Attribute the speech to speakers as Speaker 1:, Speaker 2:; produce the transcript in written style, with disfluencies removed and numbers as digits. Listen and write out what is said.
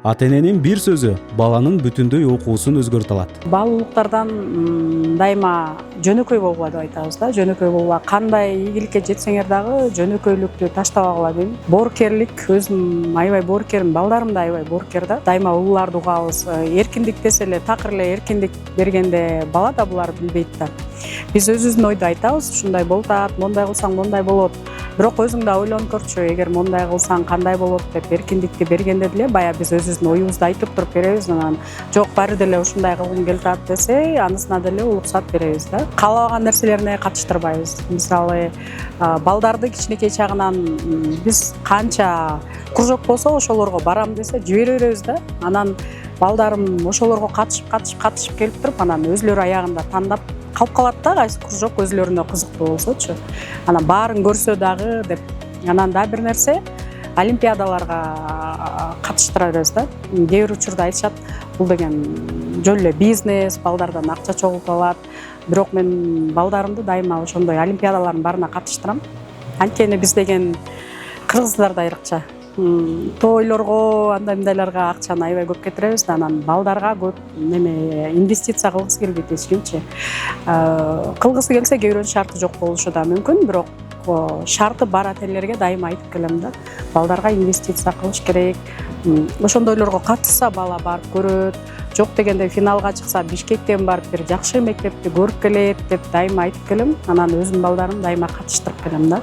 Speaker 1: Ата-эненин бир сөзү баланын бүтүндөй окуусун өзгөртө алат.
Speaker 2: Балалыктардан дайыма жөнөкөй болгула деп айтабыз да. Жөнөкөй болгула. Кандай ийгиликке жетсеңер дагы жөнөкөйлүктү таштабагыла дейм. Боорукерлик, өзүм аябай боорукермин, балдарым да аябай боорукер да. Дайыма улууларды угабыз. Эркиндик десе эле, такыр эле эркиндик бергенде бала да булар билбейт да. Биз өзүбүздүн ойду айтабыз, ушундай болуп атат, мондай кылсаң мондай болот. Бирок өзүң да ойлонуп көрчү, эгер мондай кылсаң кандай болот деп эркиндикти бергенде деле баягы биз өзүбүздүн оюбузду айтып туруп беребиз. Анан жок, баары деле ушундай кылгым келип атат десе, анысына деле уруксат беребиз да. Каалабаган нерселерине катыштырбайбыз. Мисалы, балдарды кичинекей чагынан биз канча кружок болсо ошолорго барам десе жибере беребиз да. Анан балдарым ошолорго катышып келип туруп, анан өзүлөрү аягында тандап калып калат да, кайсы кружок өзүлөрүнө кызыктуу болсочу. Анан баарын көрсө дагы деп. Анан да бир нерсе, олимпиадаларга катыштыра беребиз да. Кээ бир учурда айтышат, бул деген жөн эле бизнес, балдардан акча чогултуп алат. Бирок мен балдарымды дайыма ошондой олимпиадалардын баарына катыштырам. Анткени биз деген кыргыздарда айрыкча тойлорго, андай мындайларга акчаны аябай көп кетиребиз да, анан балдарга көп инвестиция кылгысы келбейт эч кимчи. Кылгысы келсе кээ бирөөнүн шарты жок болушу да мүмкүн, бирок шарты бар ата-энелерге дайыма айтып келем да. Балдарга инвестиция кылыш керек. Ошондойлорго катышса бала барып көрөт. Жок дегенде финалга чыкса Бишкектен барып бир жакшы мектепти көрүп келет деп дайыма айтып келем. Анан өзүмдүн балдарымды дайыма катыштырып келем да.